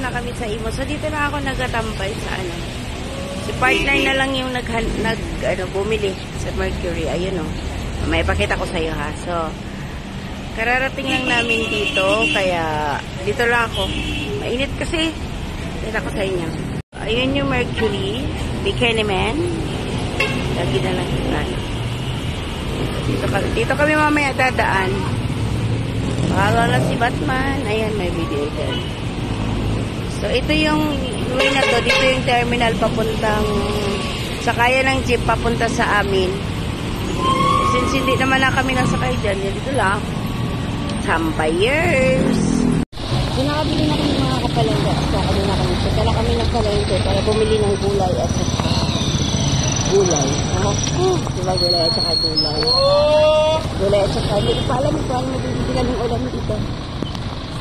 na kami sa Imo. So, dito na ako nagatambay sa ano. Si partner na lang yung bumili sa Mercury. Ayun o. May pakita ko sa'yo ha. So, kararating lang namin dito. Kaya, dito lang ako. Mainit kasi. Pakita ko sa inyo. Ayun yung Mercury. Bikini Man. Lagi na lang natin. Dito kami mamaya dadaan. Bahala na si Batman. Ayan, may video dyan. So, ito yung way na to. Dito yung terminal papuntang sakaya ng jeep papunta sa amin. Since hindi naman na kami nasakay dyan, dito lang. Sampayers! So, nakabili na kami mga kapalengke. So, kami kami ng palengke para bumili ng gulay at gulay. Diba gulay at saka gulay? Gulay at saka hindi pa alam ito ang mabibilan ng ulam dito.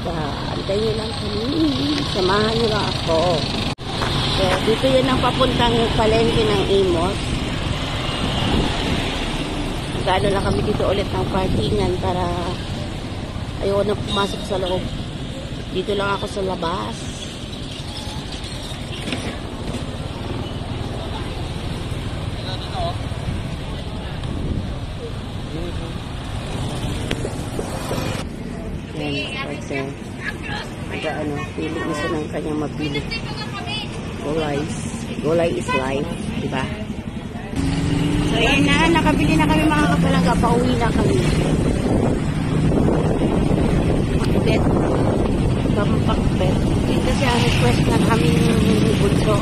Antay nyo lang kami. Samahan nyo lang ako. So, dito yun ang papuntang palengke ng Imos. Gaano lang kami dito ulit ng parkingan para ayaw na pumasok sa loob. Dito lang ako sa labas. Yan, pili mo siya ng kanyang mapili. Gulay is life, diba? So, yan na, nakabili na kami mga kapalangga, pauwi na kami. Pakbet. Pampakbet. Ito siya ang request na kaming bunso.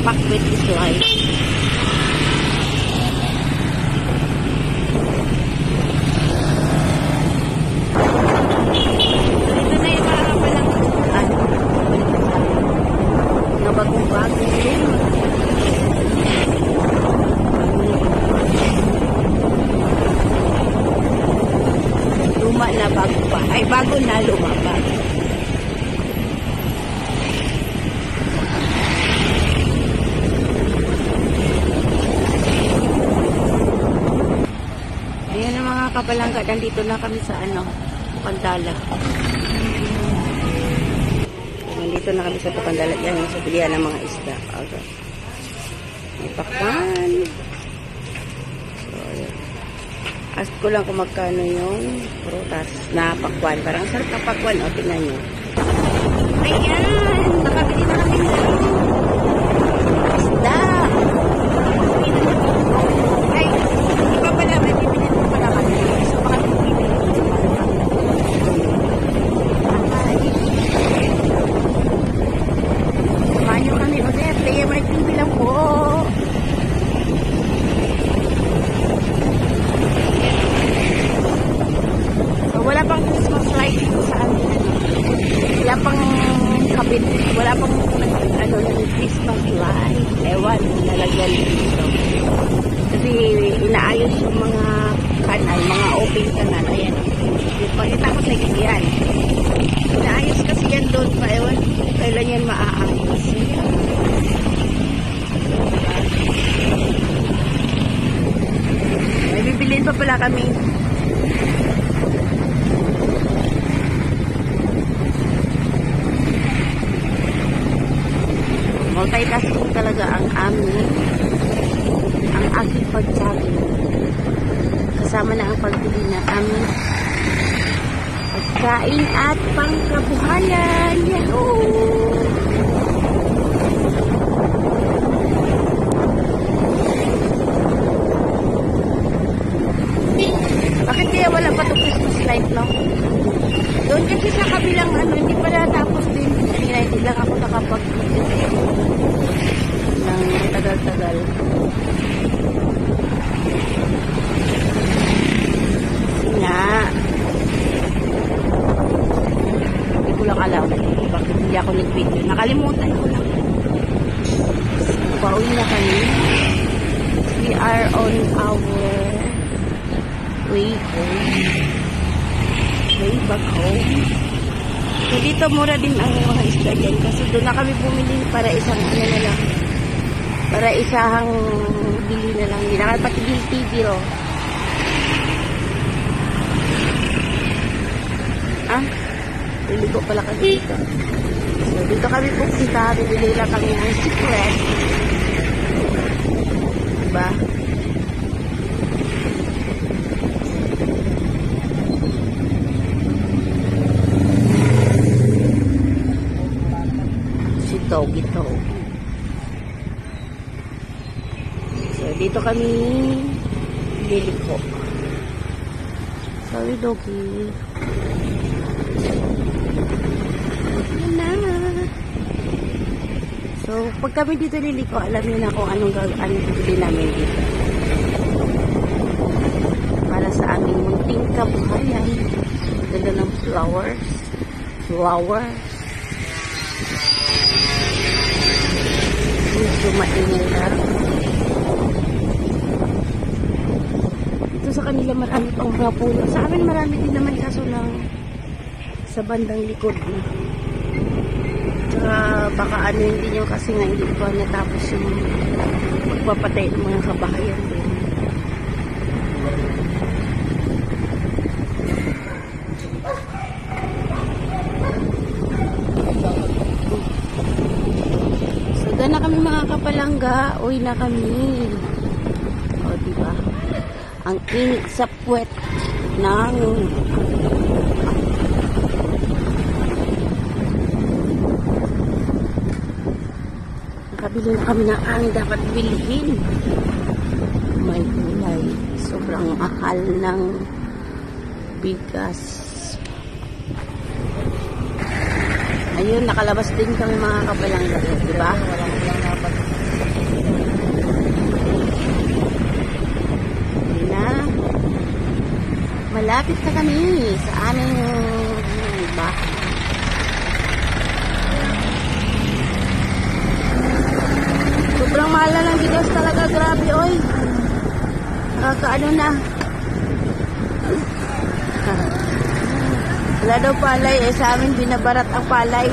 Pakbet is life. Bago na lumabas. Ayan ang mga kapalangga. Nandito na kami sa Pukandala. Nandito na kami sa Pukandala. Yan sa bilihan ng mga isda. Okay. May pakwan. Ask ko lang kung magkano yung prutas na pakwan. Parang sarap na pakwan. O, tingnan nyo. Ayan! Nakabili na kami ng isda. Ay, iba pala. May bibili mo pala kami. So, baka bibili. Samahan nyo kami ulit. Kaya may TV lang po. Wala pang Christmas light dito sa amin. Wala pang kabit. Wala pang Christmas light. Ewan, nalagyan dito. Kasi inaayos yung mga kanal, mga open kanal. Ayan. Pakita ko sa inyo yan. Inaayos kasi yan doon pa. Ewan, kailan yan maaayos. May bibilin pa pala kami. Multitasking talaga ang aking pag-jogging. Kasama na ang pagbili na aming pagkain at pangkabuhayan. Yahoo! Bakit kaya wala pa itong Christmas light, no? Doon kasi sa kabilang hindi pala tapos din. Hindi lang ako nakapag-video ng tagal-tagal. Nga. Hindi ko lang alam. Bakit hindi ako nag-video. Nakalimutan ko lang. Pauwi na kami. We are on our way home. Way back home. So, dito mura din ang mga isda dyan. Kasi doon na kami bumili para isang na lang. Para isang bili na lang. Hindi na kami patigil-tigil, oh. Ah, liligo pala kami dito. So, dito kami pupunta. Bibili lang kami ng secret. Diba? Si Togi Togi. So, dito kami liliko. Sorry, Doggy. Yan na. So, pag kami dito liliko, alam niyo na kung anong bibili namin dito. Para sa aming munting kabuhayan. Ganda ng flowers. Flowers. Medyo maingay lang. Ito sa kanila marami pang mga puno. Sa amin marami din naman kaso lang sa bandang likod na. Tsaka baka ano hindi nyo kasi nga hindi pa natapos yung magpapatay ng mga kabahayan din. So doon na kami mga kapalangga. Uwi na kami. O diba? Ang init sa puwet ng nakabili na kami ng ang dapat bilhin. May gulay. Sobrang mahal ng bigas. Ayun, nakalabas din kami mga kapalangga. Diba? Malapit na kami sa aming bahay. Sobrang mahal na ng bigas talaga. Grabe, oy. Nakakaano na. Wala daw palay. Sa amin binabarat ang palay.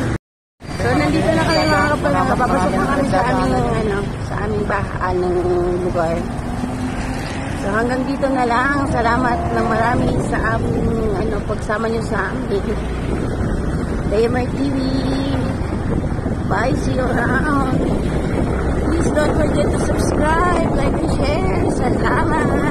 So, nandito na kami mga kapalangga. Papasok na kami sa aming, sa aming bahay ng lugar. So, hanggang dito na lang. Salamat ng marami sa aming pagsama nyo sa amin. Daymar TV. Bye. See you around. Please don't forget to subscribe, like, and share. Salamat.